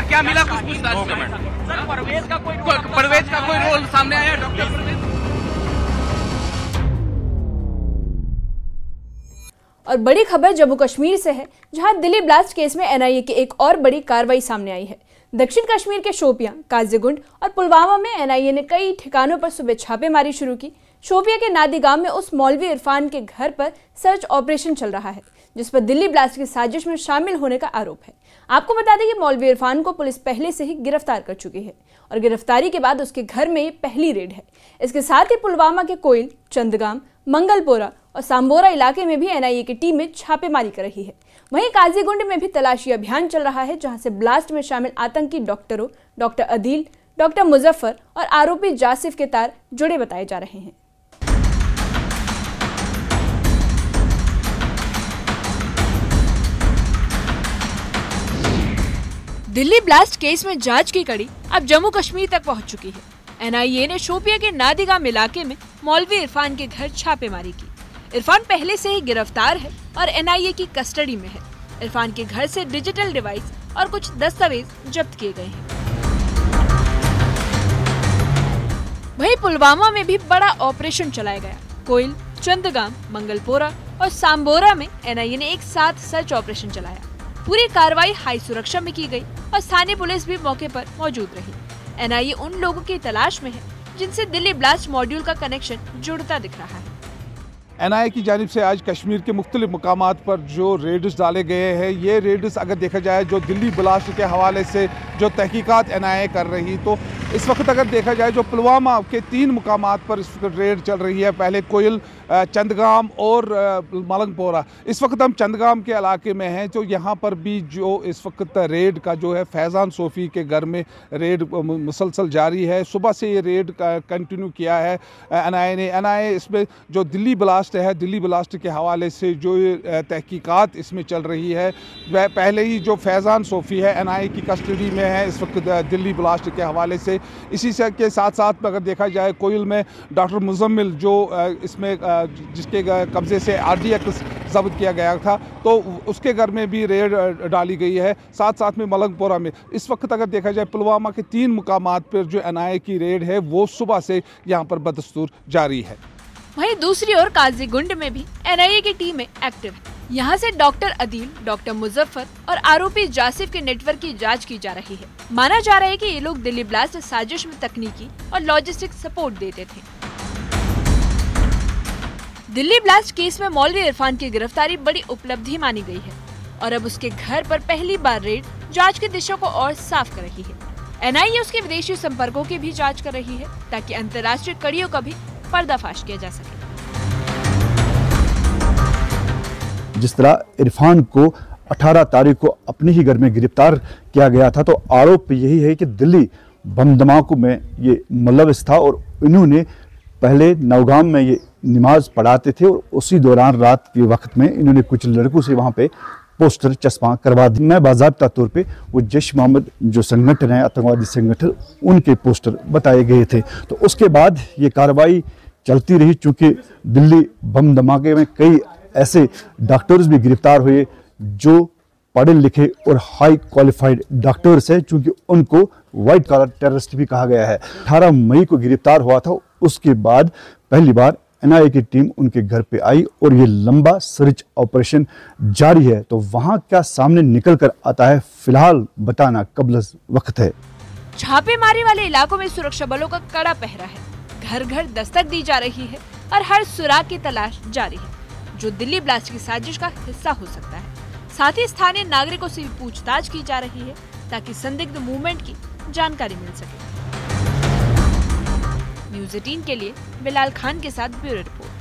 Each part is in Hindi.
क्या मिला कुछ पूछताछ में? परवेज का कोई रोल सामने आया? डॉक्टर परवेज। और बड़ी खबर जम्मू कश्मीर से है, जहां दिल्ली ब्लास्ट केस में एनआईए की एक और बड़ी कार्रवाई सामने आई है। दक्षिण कश्मीर के शोपियां, काजीगुंड और पुलवामा में एनआईए ने कई ठिकानों पर सुबह छापेमारी शुरू की। शोपियां के नादी गांव में उस मौलवी इरफान के घर पर सर्च ऑपरेशन चल रहा है, जिस पर दिल्ली ब्लास्ट की साजिश में शामिल होने का आरोप है। आपको बता दें कि मौलवी इरफान को पुलिस पहले से ही गिरफ्तार कर चुकी है और गिरफ्तारी के बाद उसके घर में पहली रेड है। इसके साथ ही पुलवामा के कोयल, चंदगाम, मंगलपोरा और सांबोरा इलाके में भी एनआईए की टीमें छापेमारी कर रही है। वहीं काजीगुंड में भी तलाशी अभियान चल रहा है, जहां से ब्लास्ट में शामिल आतंकी डॉक्टरों डॉक्टर अदील, डॉक्टर मुजफ्फर और आरोपी जासिफ के तार जुड़े बताए जा रहे हैं। दिल्ली ब्लास्ट केस में जांच की कड़ी अब जम्मू कश्मीर तक पहुंच चुकी है। एनआईए ने शोपिया के नादिगाम इलाके में मौलवी इरफान के घर छापेमारी की। इरफान पहले से ही गिरफ्तार है और एनआईए की कस्टडी में है। इरफान के घर से डिजिटल डिवाइस और कुछ दस्तावेज जब्त किए गए हैं। वहीं पुलवामा में भी बड़ा ऑपरेशन चलाया गया। कोयल, चंदगाम, मंगलपोरा और सांबोरा में एनआईए ने एक साथ सर्च ऑपरेशन चलाया। पूरी कार्रवाई हाई सुरक्षा में की गई और स्थानीय पुलिस भी मौके पर मौजूद रही। एनआईए उन लोगों की तलाश में है जिनसे दिल्ली ब्लास्ट मॉड्यूल का कनेक्शन जुड़ता दिख रहा है। एनआईए की जानिब से आज कश्मीर के मुख्तलिफ मकामात पर जो रेड्स डाले गए हैं, ये रेड्स अगर देखा जाए जो दिल्ली ब्लास्ट के हवाले से जो तहकीकात एनआईए कर रही, तो इस वक्त अगर देखा जाए जो पुलवामा के 3 मुकामात पर इस वक्त रेड चल रही है। पहले कोयल, चंदगाम और मलंगपोरा। इस वक्त हम चंदगाम के इलाके में हैं, तो यहाँ पर भी जो इस वक्त रेड का जो है फैज़ान सोफ़ी के घर में रेड मुसलसल जारी है। सुबह से ये रेड कंटिन्यू किया है एनआईए ने। एनआईए इसमें जो दिल्ली ब्लास्ट है, दिल्ली ब्लास्ट के हवाले से जो तहकीकात इसमें चल रही है, वह पहले ही जो फैज़ान सोफ़ी है एनआईए की कस्टडी में है इस वक्त दिल्ली ब्लास्ट के हवाले से। इसी से के साथ साथ अगर देखा जाए कोयल में डॉक्टर मुजम्मिल जो इसमें जिसके कब्ज़े से आरडीएक्स जब्त किया गया था, तो उसके घर में भी रेड डाली गई है। साथ साथ में मलंगपोरा में इस वक्त अगर देखा जाए पुलवामा के 3 मुकामात पर जो एनआईए की रेड है वो सुबह से यहाँ पर बदस्तूर जारी है। वहीं दूसरी ओर काजीगुंड में भी एनआईए की टीमें एक्टिव है। यहाँ से डॉक्टर अदील, डॉक्टर मुजफ्फर और आरोपी जासिफ के नेटवर्क की जांच की जा रही है। माना जा रहा है कि ये लोग दिल्ली ब्लास्ट साजिश में तकनीकी और लॉजिस्टिक सपोर्ट देते थे। दिल्ली ब्लास्ट केस में मौलवी इरफान की गिरफ्तारी बड़ी उपलब्धि मानी गई है और अब उसके घर पर पहली बार रेड जांच की दिशा को और साफ कर रही है। एनआईए उसके विदेशी संपर्कों की भी जांच कर रही है ताकि अंतर्राष्ट्रीय कड़ियों का भी पर्दाफाश किया जा सके। जिस तरह इरफान को 18 तारीख को अपने ही घर में गिरफ्तार किया गया था, तो आरोप यही है कि दिल्ली बम धमाकों में ये मुलविस था और इन्होंने पहले नौगाम में ये नमाज पढ़ाते थे और उसी दौरान रात के वक्त में इन्होंने कुछ लड़कों से वहाँ पे पोस्टर चस्पा करवा दी। मैं बाज़ाब्ता तौर पे वो जैश मोहम्मद जो संगठन है, आतंकवादी संगठन, उनके पोस्टर बताए गए थे। तो उसके बाद ये कार्रवाई चलती रही, चूँकि दिल्ली बम धमाके में कई ऐसे डॉक्टर्स भी गिरफ्तार हुए जो पढ़े लिखे और हाई क्वालिफाइड डॉक्टर्स हैं, चूँकि उनको वाइट कॉलर टेररिस्ट भी कहा गया है। 18 मई को गिरफ्तार हुआ था। उसके बाद पहली बार एनआईए की टीम उनके घर पे आई और ये लंबा सर्च ऑपरेशन जारी है। तो वहाँ क्या सामने निकल कर आता है, फिलहाल बताना कब्ल वक्त है। छापेमारी वाले इलाकों में सुरक्षा बलों का कड़ा पहरा है। घर घर दस्तक दी जा रही है और हर सुराग की तलाश जारी है जो दिल्ली ब्लास्ट की साजिश का हिस्सा हो सकता है। साथ ही स्थानीय नागरिकों से भी पूछताछ की जा रही है ताकि संदिग्ध मूवमेंट की जानकारी मिल सके। न्यूज़ 18 के लिए बिलाल खान के साथ ब्यूरो रिपोर्ट।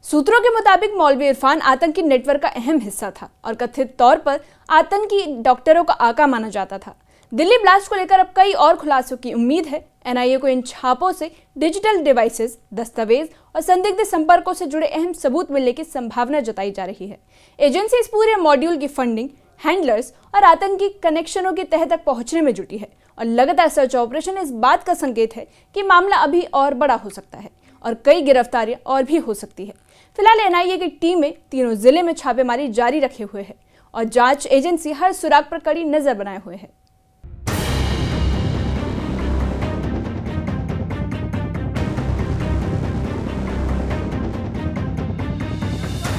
सूत्रों के मुताबिक मौलवी इरफान आतंकी नेटवर्क का अहम हिस्सा था और कथित तौर पर आतंकी डॉक्टरों का आका माना जाता था। दिल्ली ब्लास्ट को लेकर अब कई और खुलासों की उम्मीद है। एनआईए को इन छापों से डिजिटल डिवाइसेस, दस्तावेज और संदिग्ध संपर्कों से जुड़े अहम सबूत मिलने की संभावना जताई जा रही है। एजेंसी इस पूरे मॉड्यूल की फंडिंग, हैंडलर्स और आतंकी कनेक्शनों की तह तक पहुंचने में जुटी है और लगातार सर्च ऑपरेशन इस बात का संकेत है कि मामला अभी और बड़ा हो सकता है और कई गिरफ्तारियां और भी हो सकती है। फिलहाल एनआईए की टीमें तीनों जिले में छापेमारी जारी रखे हुए है और जांच एजेंसी हर सुराग पर कड़ी नजर बनाए हुए है।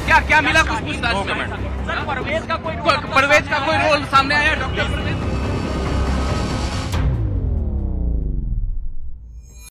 क्या क्या मिला कुछ पूछताछ में? सर परवेज का कोई रोल सामने आया? डॉक्टर